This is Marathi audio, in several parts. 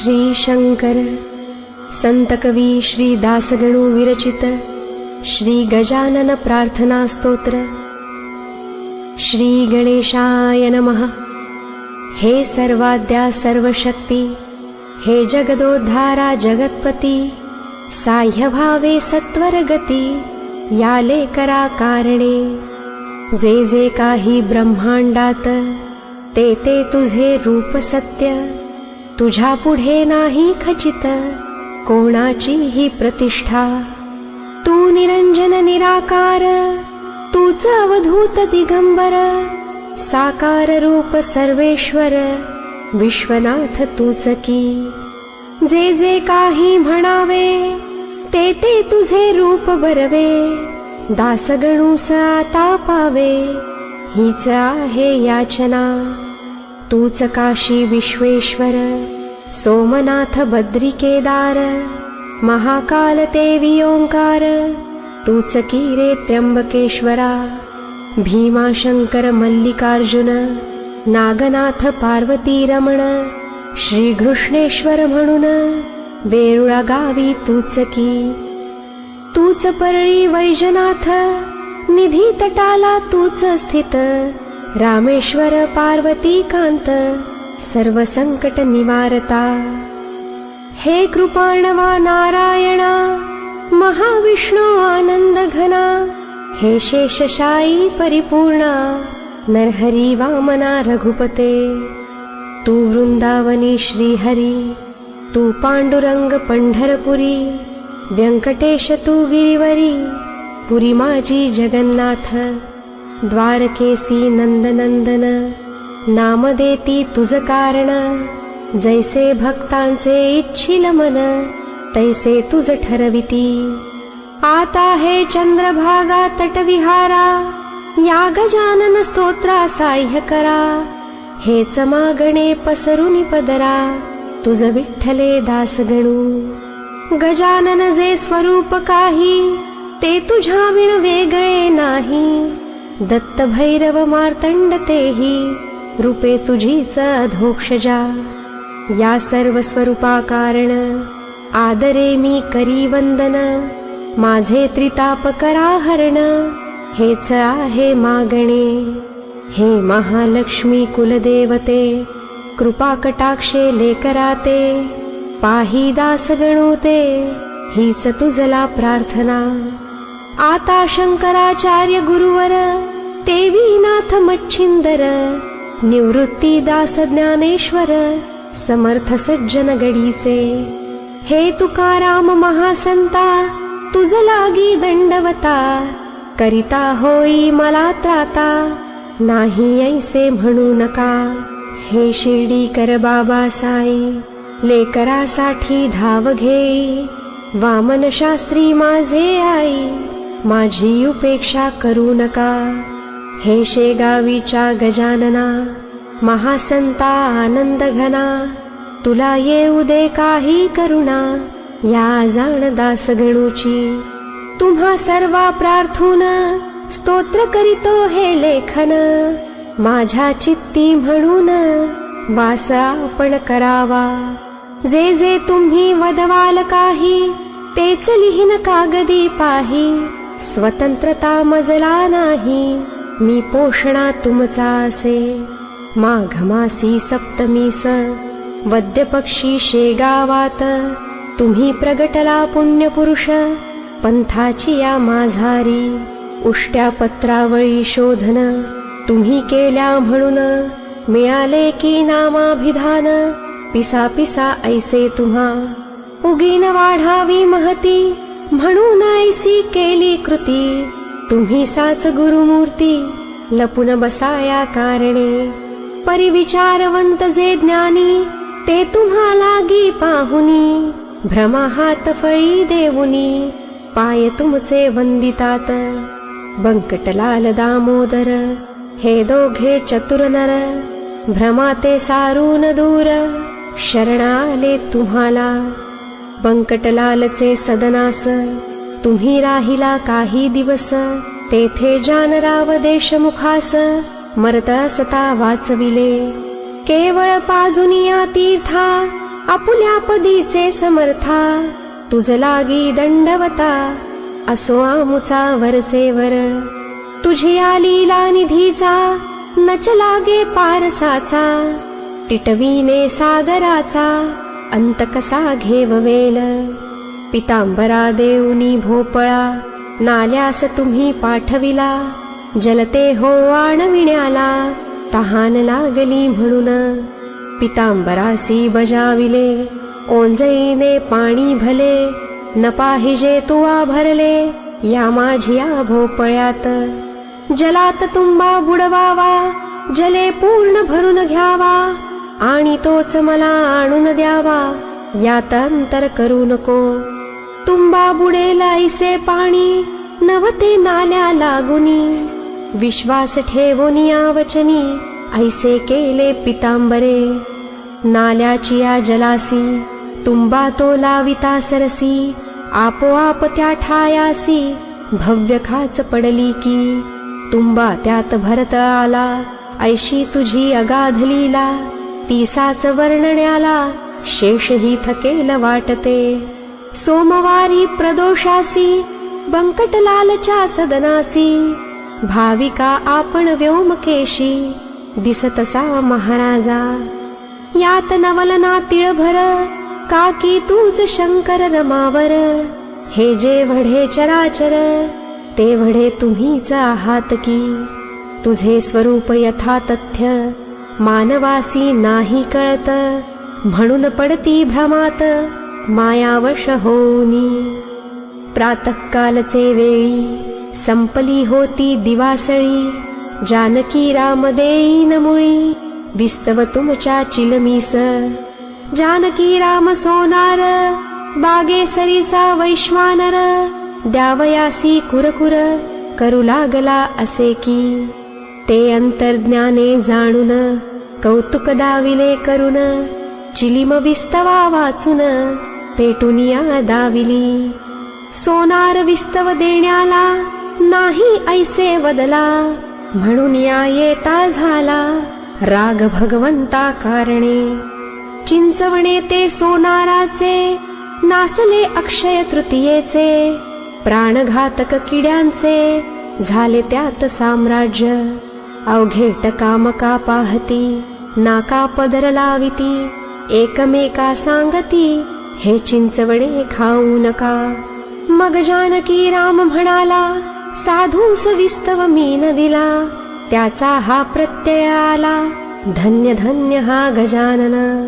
श्री शंकर संत कवी श्री दासगणू विरचित श्री गजानन प्रार्थना स्तोत्र। श्री गणेशाय नमः। हे सर्वाद्या सर्वशक्ती, हे जगदोद्धारा जगत्पती, साह्यभावे सत्वर गती, याले करा कारणे। जे जे काही ब्रह्मांडात, ते ते तुझे रूप सत्य, तुझ्या पुढे नाही खचित कोणाची ही प्रतिष्ठा। तू निरंजन निराकार, तूच अवधूत दिगंबर, साकार रूप सर्वेश्वर, विश्वनाथ तूच की। जे जे काही म्हणावे, ते ते तुझे रूप बरवे, दासगणूस आता पावे, हीच आहे याचना। तूच काशी विश्वेश्वर, सोमनाथ बद्री केदार, महाकाल तेवी ओंकार, तूच की रे त्र्यंबकेश्वरा। भीमा शंकर मल्लिकार्जुन, नागनाथ पार्वती रमण, श्री घृष्णेश्वर म्हणून वेरुळा गावी तूच की। तूच परळी वैजनाथ, निधी तटाला तूच स्थित, रामेश्वर पार्वती कांत, सर्व संकट निवारता। हे कृपाणवा नारायणा, महाविष्णू आनंद घना, हे शेषशायी परिपूर्णा, नरहरी वामना रघुपते। तू वृंदावनी श्रीहरी, तू पांडुरंग पंढरपुरी, व्यंकटेश तू गिरिवरी, पुरी माझी जगन्नाथ। द्वारकेसी नंदनंदन, नाम देती तुझ कारण, जैसे भक्तांचे इच्छिल मन, तैसे तुझ ठरविती। आता हे चंद्रभागा तटविहारा, या गजानन स्तोत्रा साह्य करा। हेच मागणे पसरुनी पदरा, तुझ विठ्ठले दासगणू। गजानन जे स्वरूप काही, ते तुझ्या विण वेगळे नाही। दत्त भैरव मार्तंड तेही, रूपे तुझीच अधोक्षजा। या सर्व स्वरूपा कारण, आदरे मी करी वंदन, माझे त्रिताप करा हरण, हेच आहे मागणे। हे महालक्ष्मी कुलदेवते, कृपा कटाक्षे लेकराते, पाही दासगणू ते, हीच तुझला प्रार्थना। आता शंकराचार्य गुरुवर, तेवीनाथ मच्छिंदर, निवृत्ती दास ज्ञानेश्वर, समर्थ सज्जन गडीचे। हे तुकाराम महासंता, तुझ लागी दंडवता, करिता होई मला त्राता, नाही ऐसे म्हणू नका। हे शिर्डीकर बाबा साई, लेकरासाठी धाव घेई, वामन शास्त्री माझे आई, माझी उपेक्षा करू नका। हे शेगावीच्या गजानना, महासंता आनंद घना, तुला येऊ दे काही करुणा, या जाण दासगणूची। तुम्हा सर्वा प्रार्थून, स्तोत्र करीतो हे लेखन, माझ्या चित्ती म्हणून, वास आपण करावा। जे जे तुम्ही वदवाल काही, तेच लिहिन कागदी पाही, स्वतंत्रता मजला नाही, मी पोषणा तुमचा असे। माघ मासी सप्तमीस, वद्य पक्षी शेगावात, तुम्ही प्रगटला पुण्यपुरुष, पंथाची या माझारी। उष्ट्या पत्रावळी शोधन, तुम्ही केल्या म्हणून, मिळाले की नामाभिधान, पिसा पिसा ऐसे तुम्हा। उगीन वाढावी महती, म्हणून ऐसी केली कृती, तुम्ही साच गुरुमूर्ती, लपून बसाया कारणे। परिविचारवंत जे ज्ञानी, ते तुम्हा लागी पाहुनी, भ्रमाहात फळी देऊनी, पाय तुमचे वंदितात। बंकटलाल दामोदर, हे दोघे चतुर नर, भ्रमाते सारून दूर, शरणाले तुम्हाला। बंकटलालचे सदनास, तुम्ही राहिला काही दिवस, तेथे जानराव देशमुखास, मरत असता वाचविले। केवळ पाजुनिया तीर्था, आपुल्या पदीचे समर्था, तुझ लागी दंडवता, असो आमुचा वरसेवर. तुझी लीला निधीचा, नच लागे पारसाचा, टिटवीने सागराचा, अंत कसा घेववेल. पितांबरा देऊनी भोपळा, नाल्यास तुम्ही पाठविला, जलते हो आणविण्याला, तहान लागली म्हणून. पितांबरासी बजाविले, ओंजळीने पाणी भले, न पाहिजे तुवा भरले, या माझिया भोपळ्यात. जलात तुंबा बुडवावा, जले पूर्ण भरून घ्यावा, आणि तोच मला आणून द्यावा, यात अंतर करू नको. तुंबा बुडेल ऐसे पाणी, नवते नाल्या लागुनी, विश्वास ठेवून या वचनी, ऐसे केले पितांबरे. नाल्याची या जलासी, तुंबा तो लाविता सरसी, आपोआप त्या ठायासी, भव्य खाच पडली की. तुंबा त्यात भरत आला, ऐशी तुझी अगाध लीला, तीसाच वर्णण्याला, शेष ही थकेल वाटते. सोमवारी प्रदोषासी, बंकटलालच्या सदनासी, भाविका आपण व्योमकेशी, दिसतसा महाराजा. यात नवलना तिळभर, काकी तूच शंकर रमावर. हे जे वढे चराचर, ते वढे तुम्हीच आहात की. तुझे स्वरूप यथा तथ्य, मानवासी नाही कळत, म्हणून पडती भ्रमात, मायावश होनी. प्रातःकालचे वेळी, संपली होती दिवासळी, जानकी राम देईन मुळी, विस्तव तुमच्या चिलमीस. जानकी राम सोनार, बागेसरीचा वैश्वानर, द्यावयासी कुरकुर, करू लागला असे की. ते अंतर्ज्ञाने जाणून, कौतुक दाविले करून, चिलिम विस्तवा वाचून, पेटुनिया दाविली. सोनार विस्तव देण्याला, नाही ऐसे वदला, म्हणून या येता झाला, राग भगवंता कारणे. चिंचवणे ते सोनाराचे, नासले अक्षय तृतीयेचे, प्राणघातक किड्यांचे, झाले त्यात साम्राज्य. अवघे टकामका पाहती, नाका पदर लाविती, एकमेका सांगती, हे चिंचवणे खाऊ नका. मग जानकी राम म्हणाला, साधूस विस्तव मी न दिला, त्याचा हा प्रत्यय आला, धन्य धन्य हा गजानन.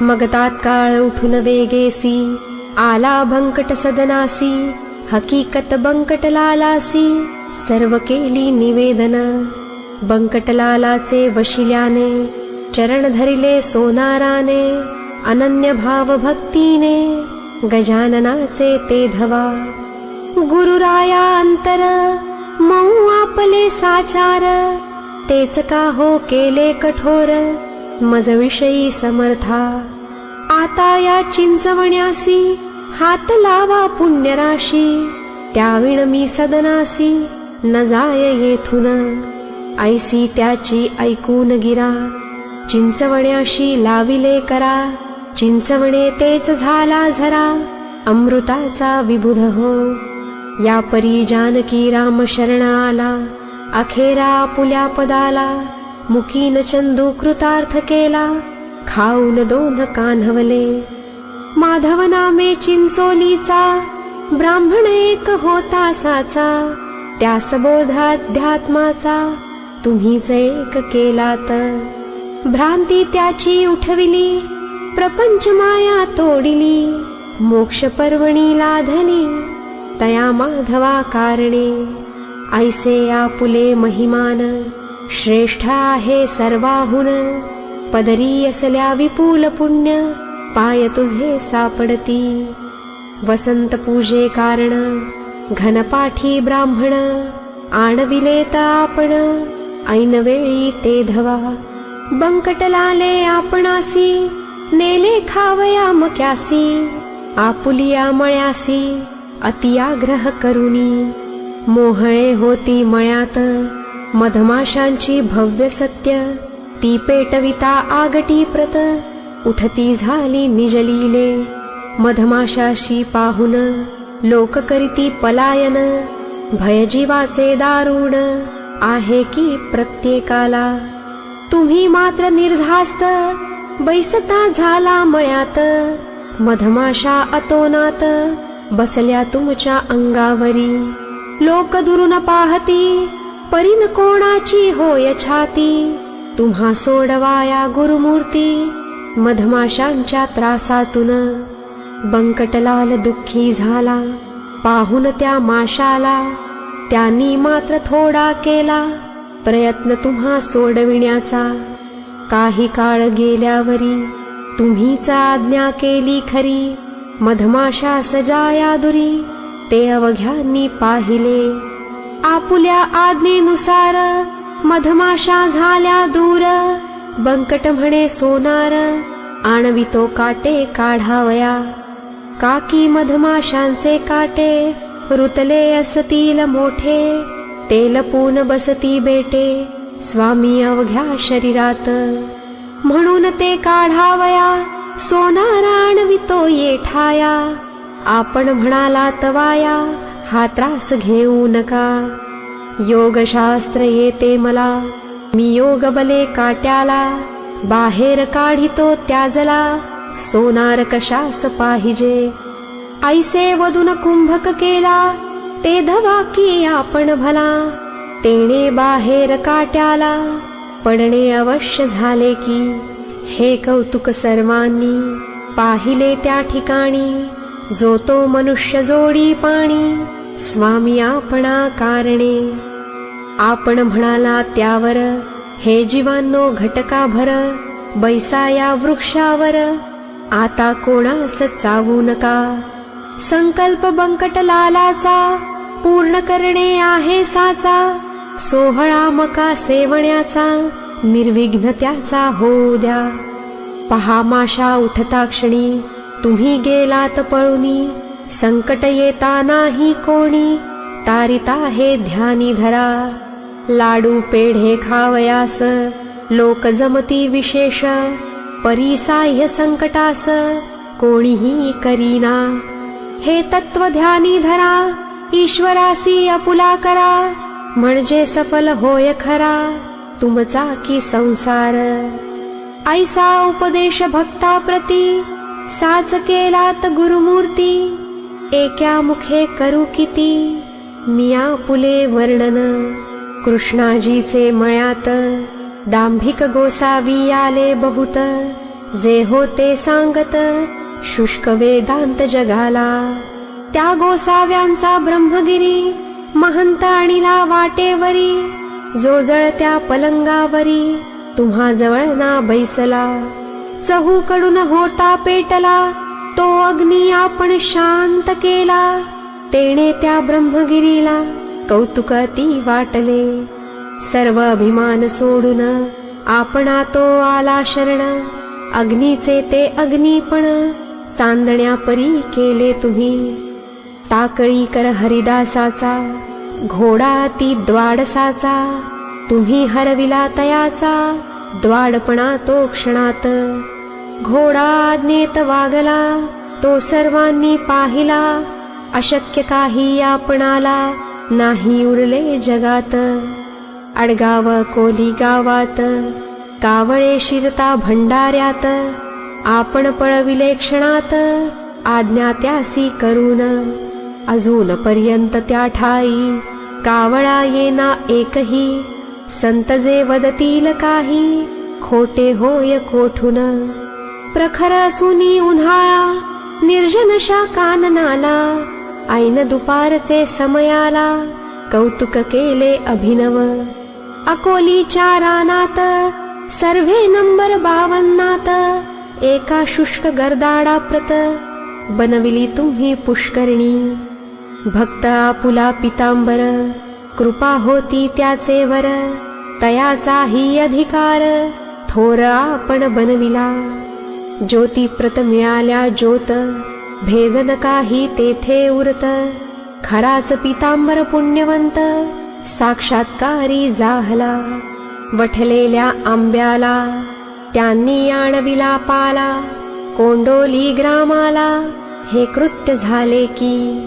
मग तात्काळ उठून वेगेसी, आला बंकट सदनासी, हकीकत बंकटलालासी, सर्व केली निवेदन. बंकटलालाचे वशिल्याने, चरण धरिले सोनाराने, अनन्य भाव भक्तीने, गजाननाचे ते धवा. गुरुराया अंतर, मऊ आपले साचार, तेच का हो केले कठोर, मज विषयी समर्था. आता या चिंचवण्यासी, हात लावा पुण्यराशी, त्याविण मी सदनासी, न जाय येथून. ऐसी त्याची ऐकून गिरा, चिंचवण्याशी लाविले करा, चिंचवणे तेच झाला झरा, अमृताचा विबुध हो. या परी जानकी राम शरण आला, अखेरा आपुल्या पदाला, मुकीन चंदू कृतार्थ केला, खाऊन दोन कान्हवले. माधव नामे चिंचोलीचा, ब्राह्मण एक होता साचा, त्यास बोधाध्यात्माचा, तुम्हीच एक केलात. भ्रांती त्याची उठविली, प्रपंच माया तोडिली, मोक्ष पर्वणी लाधली, तया माधवा कारणे. ऐसे आपुले महिमान, श्रेष्ठ आहे सर्वाहुन, पदरी असल्या विपुल पुण्य, पाय तुझे सापडती. वसंत पूजे कारण, घनपाठी ब्राह्मण, आणविलेत आपण, ऐनवेळी ते धवा. बंकटलाले आपणासी, नेले खावया मक्यासी, आपुलिया मळ्यासी, अतिआग्रह करुनी. मोहळे होती मळ्यात, मधमाशांची भव्य सत्य, ती पेटविता आगटी प्रत, उठती झाली निजलीले, मधमाशाशी पाहून लोक करीती पलायन, भयजीवाचे दारुण आहे की प्रत्येकाला. तुम्ही मात्र निर्धास्त बैसता झाला मळ्यात, मधमाशा अतोनात बसल्या तुमच्या अंगावरी. लोक दुरून पाहती परीन कोणाची होय छाती, तुम्हा सोडवाया गुरुमूर्ती मधमाशांच्या त्रासातून. बंकटलाल दुःखी झाला पाहून त्या माशाला, त्यांनी मात्र थोडा केला प्रयत्न तुम्हा सोडविण्याचा. काही काळ गेल्यावरी तुम्हीच आज्ञा केली खरी, मधमाशा सजाया दुरी ते अवघ्यांनी पाहिले. आपुल्या आज्ञेनुसार मधमाशा झाल्या दूर, बंकट म्हणे सोनार आणवितो काटे काढावया. काकी मधमाशांचे काटे रुतले असतील मोठे, ते लपून बसती बेटे स्वामी अवघ्या शरीरात. म्हणून ते काढावया सोनार आणवितो येठाया. आपण म्हणाला तवाया हा त्रास घेऊ नका. योगशास्त्र येते मला मी योग बले काट्याला, बाहेर काढितो त्याजला सोनार कशास पाहिजे. ऐसे वदून कुंभक केला ते धवा की आपण भला, तेणे बाहेर काट्याला पडणे अवश्य झाले की. हे कौतुक सर्वांनी पाहिले त्या ठिकाणी, जो तो मनुष्य जोडी पाणी स्वामी आपणा कारणे. आपण म्हणाला त्यावर हे जीवांनो घटका भर, बैसाया वृक्षावर आता कोणास चावू नका. संकल्प बंकटलालाचा पूर्ण करणे आहे साचा, सोहळा मका सेवण्याचा निर्विघ्न त्याचा होऊ द्या. पहा माशा उठता क्षणी तुम्ही गेलात पळूनी, संकट येता नाही कोणी तारिता हे ध्यानी धरा. लाडू पेढे खावयास लोक जमती विशेष, परिसाह्य संकटास कोणीही करीना. हे तत्व ध्यानी धरा ईश्वरासी आपुला करा, म्हणजे सफल होय खरा तुमचा की संसार. ऐसा उपदेश भक्ता प्रती साच केलात गुरुमूर्ती, एका मुखे करू किती मिया पुले वर्णन. कृष्णाजीचे मळ्यात दांभिक गोसावी आले बहुत, जे होते सांगत शुष्क वेदांत जगाला. त्या गोसाव्यांचा ब्रह्मगिरी महंत आणिला वाटेवरी, जो जळत्या पलंगावरी तुम्हा जवळ ना बैसला. चहूकडून होता पेटला तो अग्नी आपण शांत केला, तेणे त्या ब्रह्मगिरीला कौतुक ती वाटले. सर्व अभिमान सोडून आपणा तो आला शरण, अग्नीचे ते अग्नीपण चांदण्या परी केले तुम्ही. टाकळी कर हरिदासाचा घोडा ती द्वाडसाचा, तुम्ही हरविला तयाचा द्वाडपणा तो क्षणात. घोडा आज्ञेत वागला तो सर्वांनी पाहिला, अशक्य काही आपणाला नाही उरले जगात. अडगाव कोली गावात कावळे शिरता भंडाऱ्यात, आपण पळविले क्षणात आज्ञा त्यासी करून. अजून पर्यंत त्या ठाई कावळा येना एकही, संत जे वदतील काही खोटे होय कोठून. प्रखर असुनी उन्हाळा निर्जनशा काननाला, ऐन दुपारचे समयाला कौतुक केले अभिनव. अकोलीच्या रानात सर्वे नंबर 52 एका शुष्क गर्दाडा प्रत बनविली तुम्ही पुष्करणी. भक्त आपुला पितांबर कृपा होती त्याचे वर, तयाचाही अधिकार थोर आपण बनविला. ज्योती प्रत मिळाल्या ज्योत भेदन काही तेथे उरत, खराच पितांबर पुण्यवंत साक्षात्कारी जाहला. वठलेल्या आंब्याला त्यांनी आणविला पाला कोंडोली ग्रामाला, हे कृत्य झाले की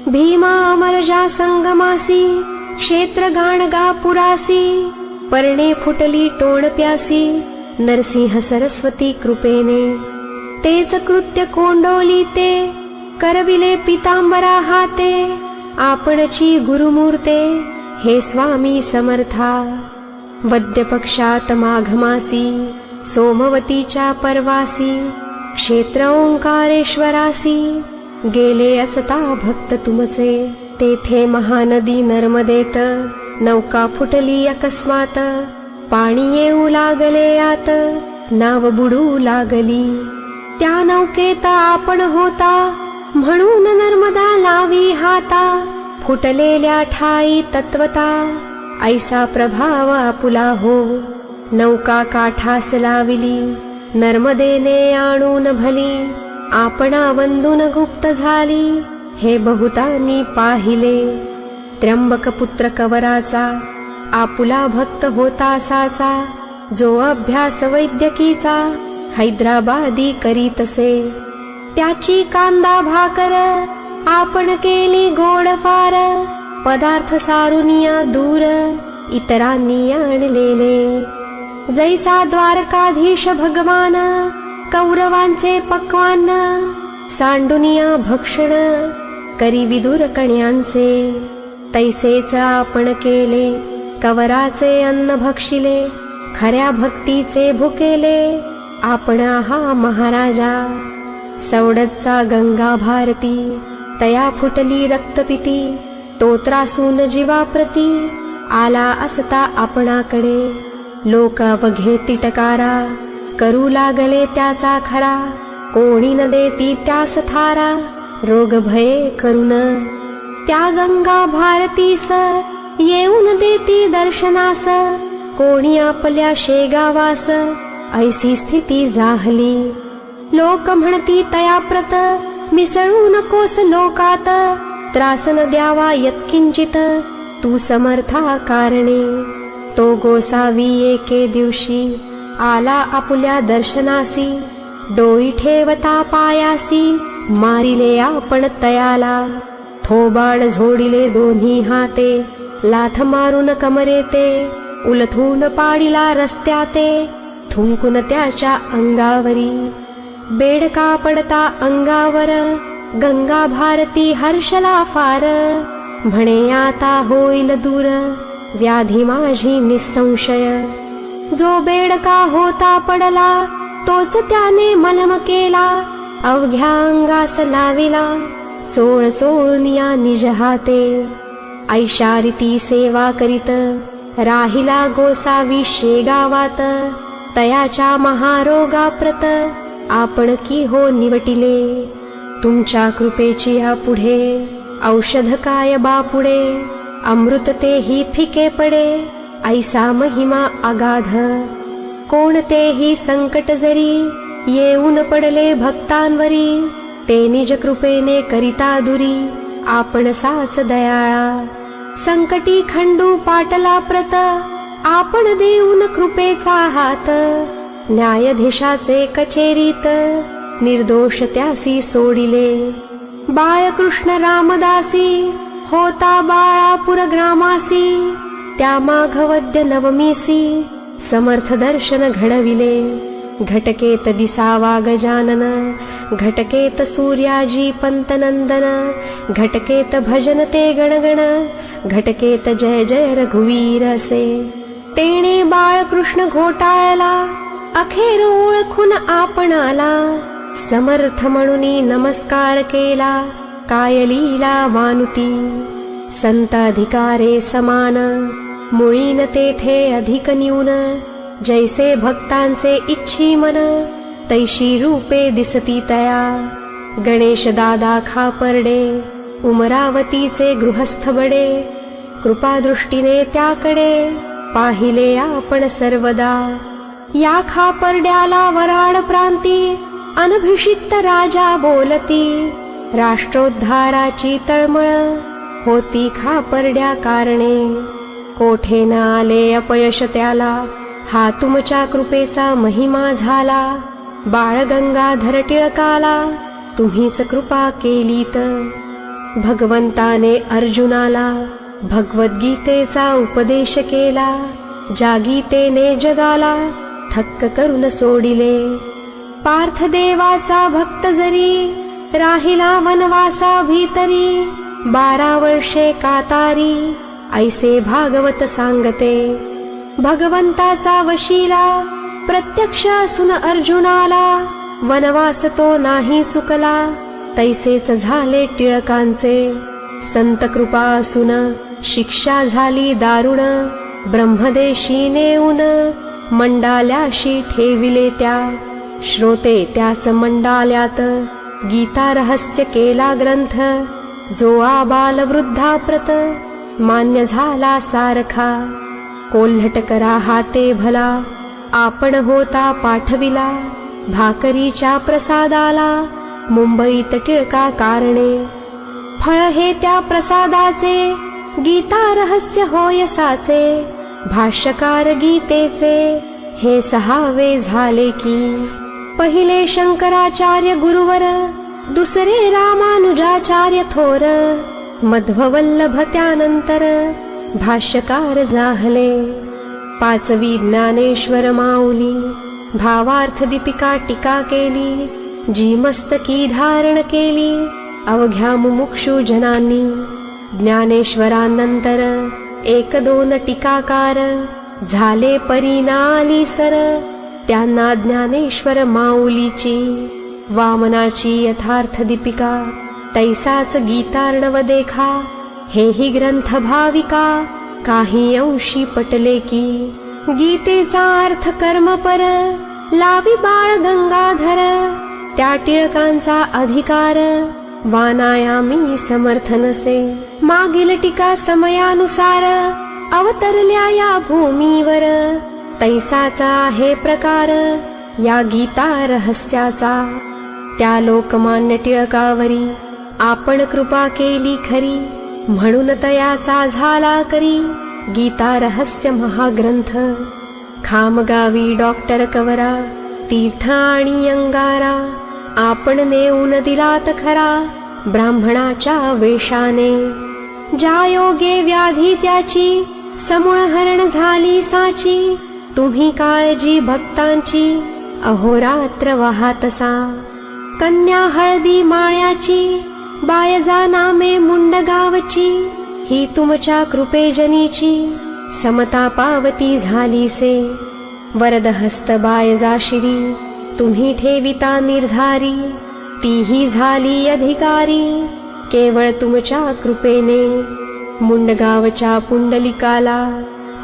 भीमा अमरजा संगमासी, क्षेत्र गाणगा पुरासी, पर्णे फुटली टोणप्यासी, नरसिंह सरस्वती कृपेने तेच कृत्य कोंडोली ते, करविले पितांबरा हाते, आपणची गुरुमूर्ते हे स्वामी समर्था. वद्य पक्षात माघमासी, सोमवतीच्या परवासी, क्षेत्र ओंकारेश्वरासी, गेले असता भक्त तुमचे, तेथे महानदी नर्मदेत, नौका फुटली अकस्मात, पाणी येऊ लागले आत, नाव बुडू लागली, त्या नौकेत आपण होता, म्हणून नर्मदा लावी हाता, फुटलेल्या ठाई तत्वता, ऐसा प्रभाव आपुला हो, नौका काठास लाविली, नर्मदेने आणून भली, आपणा वंदून गुप्त झाली, हे बहुतांनी पाहिले. त्र्यंबक पुत्र कवराचा, आपुला भक्त होता साचा, जो अभ्यास वैद्यकीचा, हैदराबादी करीतसे, त्याची कांदा भाकर, आपण केली गोड फार, पदार्थ सारुनिया दूर, इतरांनी आणलेले, जैसा द्वारकाधीश भगवान, कौरवांचे पक्वान्न, सांडुनिया भक्षण, करी विदुर कण्यांचे, तैसेच आपण केले, कवराचे अन्न भक्षिले, खऱ्या भक्तीचे भुकेले, आपण हा महाराजा. सवडचा गंगा भारती, तया फुटली रक्तपिती, तो त्रासून जीवाप्रती, आला असता आपणाकडे, लोक अवघे तिटकारा, करू लागले त्याचा खरा, कोणी न देती त्यास थारा, रोग भये करून, त्या गंगा भारतीस, येऊन देती दर्शनास, कोणी आपल्या शेगावास, ऐसी स्थिती जाहली, लोक म्हणती तयाप्रत, मिसळू नकोस लोकात, त्रास न द्यावा यत्किंचित, तू समर्था कारणे. तो गोसावी एके दिवशी, आला आपुल्या दर्शनासी, डोई ठेवता पायासी, मारिले आपण तयाला, थोबाड झोडिले दोन्ही हाते, लाथ मारून कमरेते, उलथून पाडिला रस्त्याते, थुंकून त्याच्या अंगावरी, बेडका पडता अंगावर, गंगा भारती हर्षला फार, म्हणे आता होईल दूर, व्याधी माझी निसंशय. जो बेडका होता पडला, तोच त्याने मलम केला, अवघ्या अंगास लाविला, चोळ चोळून या निज हाते, ऐशारीती सेवा करीत, राहिला गोसावी शेगावात, तयाच्या महारोगाप्रत, आपण की हो निवटिले, तुमच्या कृपेची या पुढे, औषध काय बापुडे, अमृत तेही फिके पडे, ऐसा महिमा अगाध. कोणतेही संकट जरी, येऊन पडले भक्तांवरी, ते निज कृपेने करिता दुरी, आपण साच दयाळा. संकटी खंडू पाटला प्रत, आपण देऊन कृपेचा हात, न्यायाधीशाचे कचेरीत, निर्दोष त्यासी सोडिले. बाळकृष्ण रामदासी, होता बाळापूर ग्रामासी, त्या माघवद्य नवमीसी, समर्थ दर्शन घडविले. घटकेत दिसावा गजानन, घटकेत सूर्याजी पंतनंदन, घटकेत भजन ते गणगण, घटकेत जय जय रघुवीर असे. तेणे बाळकृष्ण घोटाळला, अखेर ओळखून आपणाला, समर्थ म्हणूनी नमस्कार केला, काय लीला मानुती. संत अधिकारे समान, मुळीन तेथे अधिक न्यून, जैसे भक्तांचे इच्छी मन, तैशी रूपे दिसती तया. गणेश दादा खापर्डे, उमरावतीचे गृहस्थ बडे, कृपादृष्टीने त्याकडे, पाहिले आपण सर्वदा. या खापर्ड्याला वराड प्रांती, अनभिषिक्त राजा बोलती. राष्ट्रोद्धाराची तळमळ, होती खापर्ड्या कारणे. कोठे न आले अपयश त्याला, हा तुमच्या कृपेचा महिमा झाला. बाळ गंगाधर टिळकाला तुम्हीच कृपा केलीत. भगवंताने अर्जुनाला भगवद्गीतेचा उपदेश केला. ज्या गीतेने जगाला थक्क करून सोडिले. पार्थदेवाचा भक्त जरी राहिला वनवासा भीतरी. 12 वर्षे कातारी ऐसे भागवत सांगते. भगवंताचा वशिला प्रत्यक्ष असून अर्जुनाला वनवास तो नाही चुकला. तैसेच झाले टिळकांचे. संत कृपा असून शिक्षा झाली दारुण. ब्रह्मदेशी नेऊन मंडाल्याशी ठेविले त्या. श्रोते त्याच मंडाल्यात गीता रहस्य केला ग्रंथ. जो आबाल वृद्धाप्रत मान्य झाला सारखा. कोल्हट करा हाते भला आपण होता पाठविला. भाकरीच्या प्रसादाला मुंबईत टिळका कारणे. फळ हे त्या प्रसादाचे गीता रहस्य होय साचे. भाष्यकार गीतेचे हे 6वे झाले की. पहिले शंकराचार्य गुरुवर दुसरे रामानुजाचार्य थोर. मध्ववल्लभ त्यानंतर भाष्यकार जाहले. 5वी ज्ञानेश्वर माऊली भावार्थ दीपिका टीका केली. जी मस्तकी धारण केली अवघ्या मुमुक्षु जनांनी. ज्ञानेश्वरानंतर 1-2 टीकाकार झाले परिणाली सर. त्यांना ज्ञानेश्वर माऊलीची वामनाची यथार्थ दीपिका. तैसाच गीतार्णव देखा हेही ग्रंथ भाविका. काही अंशी पटले की गीतेचा अर्थ कर्मपर. लावी बाळ गंगाधर त्या टिळकांचा अधिकार. वानायामी समर्थ नसे मागील टीका समयानुसार. अवतरल्या या भूमीवर तैसाचा आहे प्रकार या गीता रहस्याचा. त्या लोकमान्य टिळकावरी आपण कृपा केली खरी. म्हणून तयाचा झाला करी गीता रहस्य महाग्रंथ. खामगावी डॉक्टर कवरा तीर्थ आणि अंगारा. आपण नेऊन दिलात खरा ब्राह्मणाच्या वेशाने. ज्या योगे व्याधी त्याची समूळ हरण झाली साची. तुम्ही काळजी भक्तांची अहोरात्र वाहातसा. कन्या हळदी माळ्याची बायजा नामे मुंडगावची. ही तुमच्या कृपेजनीची समता पावती झाली से. वरदहस्त बायजा शिरी तुम्ही ठेविता निर्धारी. तीही झाली अधिकारी केवळ तुमच्या कृपेने. मुंडगावच्या पुंडलिकाला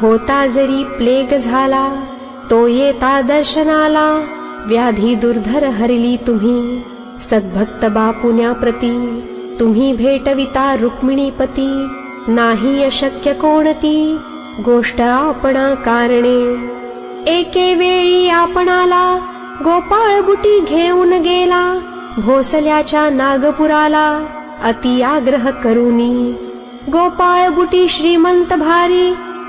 होता जरी प्लेग झाला. तो येता दर्शनाला व्याधी दुर्धर हरली तुम्ही. सद्भक्त बापुण्याप्रती तुम्ही भेटविता रुक्मिणीपती. नाही अशक्य कोणती गोष्ट आपणा कारणे. एके वेळी आपणाला गोपाळ बुटी घेऊन गेला. भोसल्याच्या नागपुराला अति आग्रह करूनी. गोपाळ बुटी श्रीमंत भारी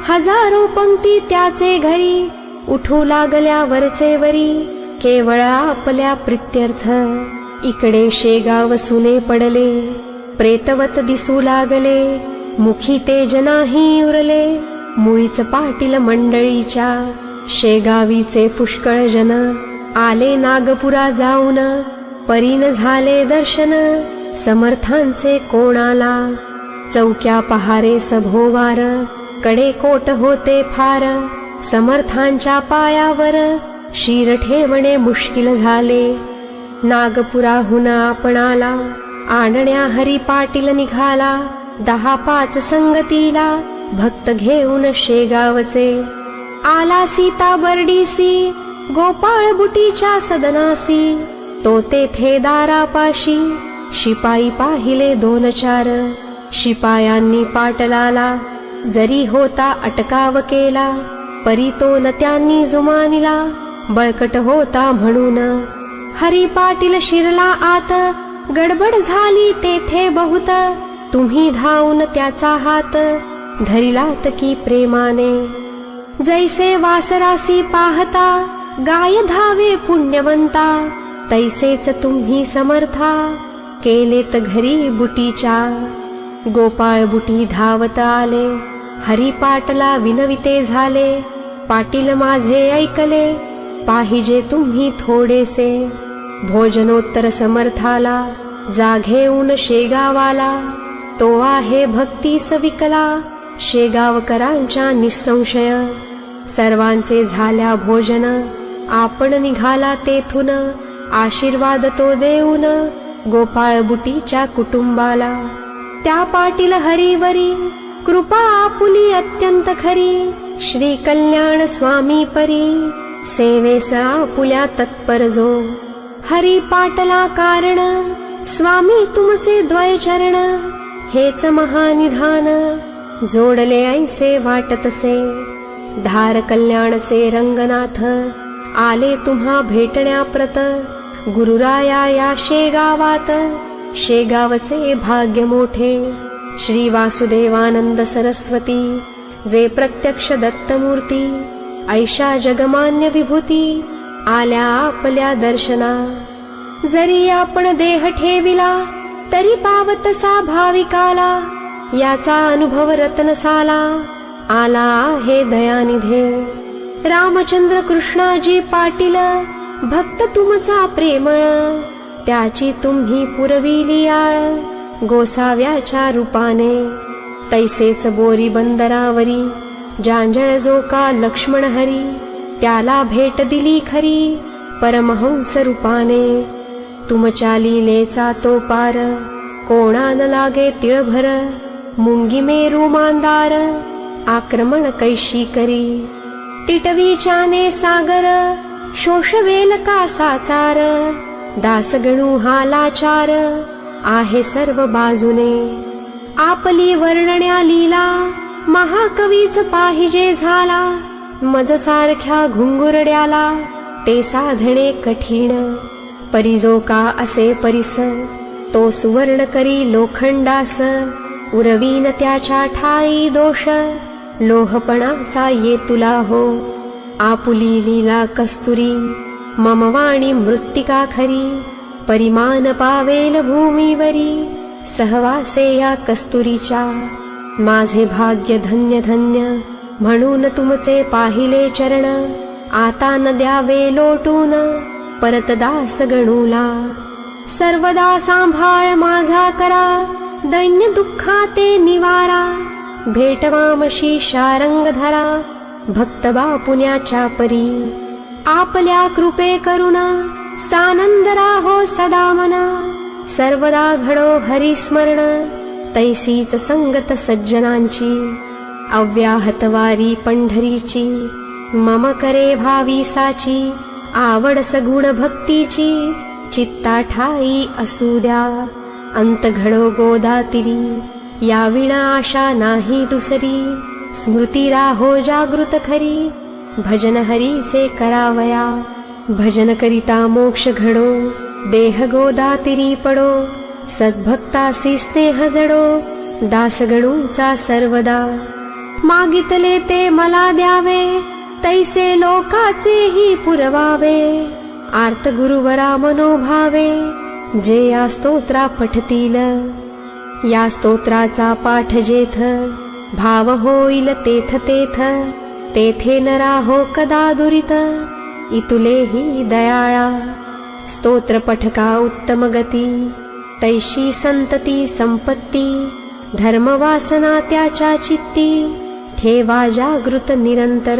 1000 पंक्ती त्याचे घरी. उठू लागल्या वरचे वरी केवळ आपल्या प्रित्यर्थ. इकडे शेगाव सुने पडले प्रेतवत दिसू लागले. मुखी तेज नाही उरले मुळीच पाटील मंडळीच्या. शेगावीचे पुष्कळ जन आले नागपुरा जाऊन. परीन झाले दर्शन समर्थांचे कोणाला. चौक्या पहारे सभोवार कडे कोट होते फार. समर्थांच्या पायावर शिर ठेवणे मुश्किल झाले. नागपुराहून आपणाला आणण्या हरी पाटील निघाला. 10-5 संगतीला भक्त घेऊन शेगावचे. आला सीता बर्डीसी गोपाळ बुटीच्या सदनासी. तो तेथे दारापाशी शिपाई पाहिले 2-4. शिपायांनी पाटलाला जरी होता अटकाव केला. परी तो न त्यांनी जुमानिला बळकट होता म्हणून. हरी पाटील शिरला आत गडबड झाली तेथे बहुत. तुम्ही धावून त्याचा हात धरिलात की प्रेमाने. जैसे वासरासी पाहता गाय धावे पुण्यवंता, तैसेच तुम्ही समर्था केलेत घरी बुटीच्या. गोपाळ बुटी धावत आले, हरी पाटला विनविते झाले. पाटील माझे ऐकले, पाहिजे तुम्ही थोडेसे. भोजनोत्तर समर्थाला जाघेऊन शेगावाला, तो आहे भक्तीस विकला शेगावकरांच्या निसंशय. सर्वांचे झाल्या भोजन, आपण निघाला तेथून. आशीर्वाद तो देऊन गोपाळ बुटीच्या कुटुंबाला. त्या पाटील हरिवरी कृपा आपुली अत्यंत खरी. श्री कल्याण स्वामी परी सेवेस आपुल्या तत्पर जो. हरी पाटला कारण स्वामी तुमचे द्वयचरण, हेच महानिधान जोडले ऐसे वाटतसे. धार कल्याणचे रंगनाथ आले तुम्हा भेटण्याप्रत. गुरुराया या शेगावात शेगावचे भाग्य मोठे. श्री वासुदेवानंद सरस्वती जे प्रत्यक्ष दत्तमूर्ती. ऐशा जगमान्य विभूती आल्या आपल्या दर्शना. जरी आपण देह ठेविला तरी पावतसा भाविकाला. याचा अनुभव रत्नसाला आला आहे दयानिधे. रामचंद्र कृष्णाजी पाटील भक्त तुमचा प्रेमळ, त्याची तुम्ही पुरविली आळ गोसाव्याच्या रूपाने. तैसेच बोरी बंदरावरी जांजळ जो का लक्ष्मण हरी, त्याला भेट दिली खरी परमहंस रूपाने. तुमच्या लीलेचा तो पार कोणा न लागे तिळभर. मुंगी मेरू मांदार आक्रमण कैशी करी. टिटवीच्याने सागर शोषवेल का साचार. दासगणू हा लाचार आहे सर्व बाजूने. आपली वर्णण्या लीला महाकवीच पाहिजे झाला. मज सारख्या घुंगुरड्याला ते साधणे कठीण. परिजो का असे परिस तो सुवर्ण करी लोखंडास. उरवीन त्याच्या ठाई दोष लोहपणाचा ये तुला हो. आपुली लीला कस्तुरी मम वाणी मृत्तिका खरी. परिमान पावेल भूमीवरी सहवासे या कस्तुरीच्या. माझे भाग्य धन्य धन्य म्हणून तुमचे पाहिले चरण. आता न द्यावे लोटून परत दास गणूला. सर्वदा सांभाळ माझा करा दैन्य दुःखाते निवारा. भेटवामशी शारंग धरा भक्त बापुण्याच्या परी. आपल्या कृपे करुण सानंद राहो सदा मना. सर्वदा घडो हरिस्मरण तैसीच संगत सज्जनांची. अव्याहत वारी पंढरीची मम करे भावी साची. आवड सगुण भक्तीची चित्ता ठाई असू द्या. अंत घडो गोदातिरी या विना आशा नाही दुसरी. स्मृती राहो जागृत खरी भजन हरीचे करावया. भजन करिता मोक्ष घडो देह गोदातिरी पडो. सद्भक्तासी स्नेह जडो दासगणूंचा सर्वदा. मागितले ते मला द्यावे तैसे लोकाचेही पुरवावे. आर्त गुरुवरा मनोभावे जे या स्तोत्रा पठतील. या स्तोत्राचा पाठ जेथ भाव होईल तेथ तेथ. तेथे न राहो कदा दुरित इतुलेही दयाळा. स्तोत्र पठका उत्तम गती तैशी संतती संपत्ती. धर्मवासना त्याच्या चित्ती ठेवा जागृत निरंतर.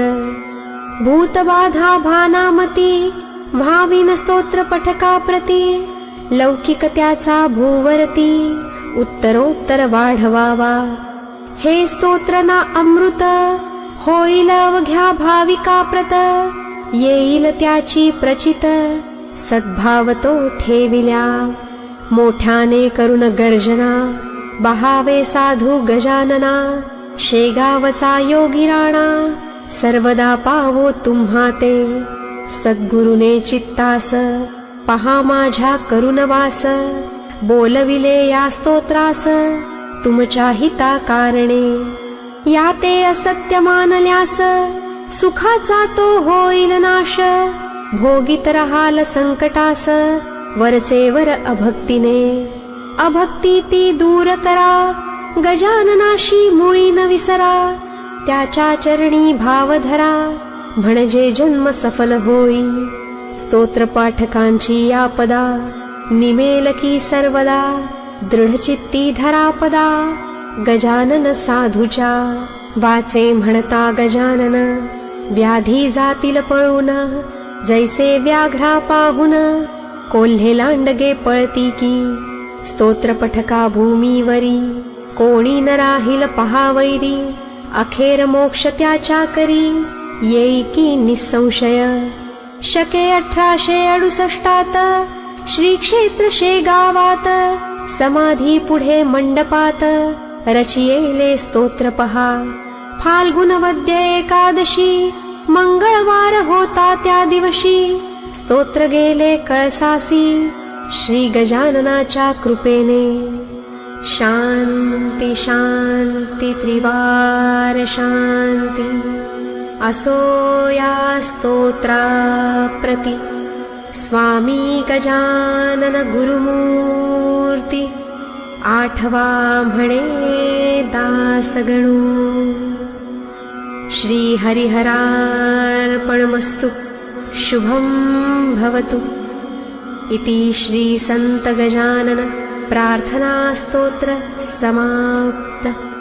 भूतबाधा भानामती भाविन स्तोत्र पठका प्रती. लौकिक त्याचा भूवरती उत्तरोत्तर वाढवावा. हे स्तोत्र ना अमृत होईल अवघ्या भाविका प्रत. येईल त्याची प्रचित सद्भाव तो ठेविल्या. मोठ्याने करुण गर्जना बहावे साधू गजानना. शेगावचा योगी राणा सर्वदा पावो तुम्हा ते. सद्गुरुने चित्तास पहा माझ्या करुण वास. बोलविले या स्तोत्रास तुमच्या हिता कारणे. या ते असत्य मानल्यास सुखाचा तो होईल नाश, भोगीत रहाल संकटास, वरचे वर अभक्तीने, अभक्ती ती दूर करा, गजाननाशी मुळी न विसरा, त्याच्या चरणी भाव धरा, म्हणजे जन्म सफल होई, स्तोत्र पाठकांची आपदा, निमेल की सर्वदा, दृढचित्ती धरापदा, गजानन साधूच्या, वाचे म्हणता गजानन, व्याधी जातील पळून, जैसे व्याघ्रा पाहून, कोल्हे लांडगे पळती की, स्तोत्र पठका भूमीवरी, कोणी न राहील पहावैरी, अखेर मोक्ष त्याच्या करी, येई की निसंशय. शके 1868 श्री क्षेत्र शेगावात, समाधी पुढे मंडपात, रचियेले स्तोत्र पहा. फाल्गुन वद्य एकादशी, मंगळवार होता त्या दिवशी, स्तोत्र गेले कळसासी, श्री गजाननाच्या कृपेने. शांती शांती त्रिवार शांती, असो या स्तोत्राप्रती, स्वामी गजानन गुरुमूर्ती, आठवा म्हणे दासगणू. श्री हरिहरार्पणमस्तु. शुभं भवतु. इति श्री संत गजानन प्रार्थना स्तोत्र समाप्त.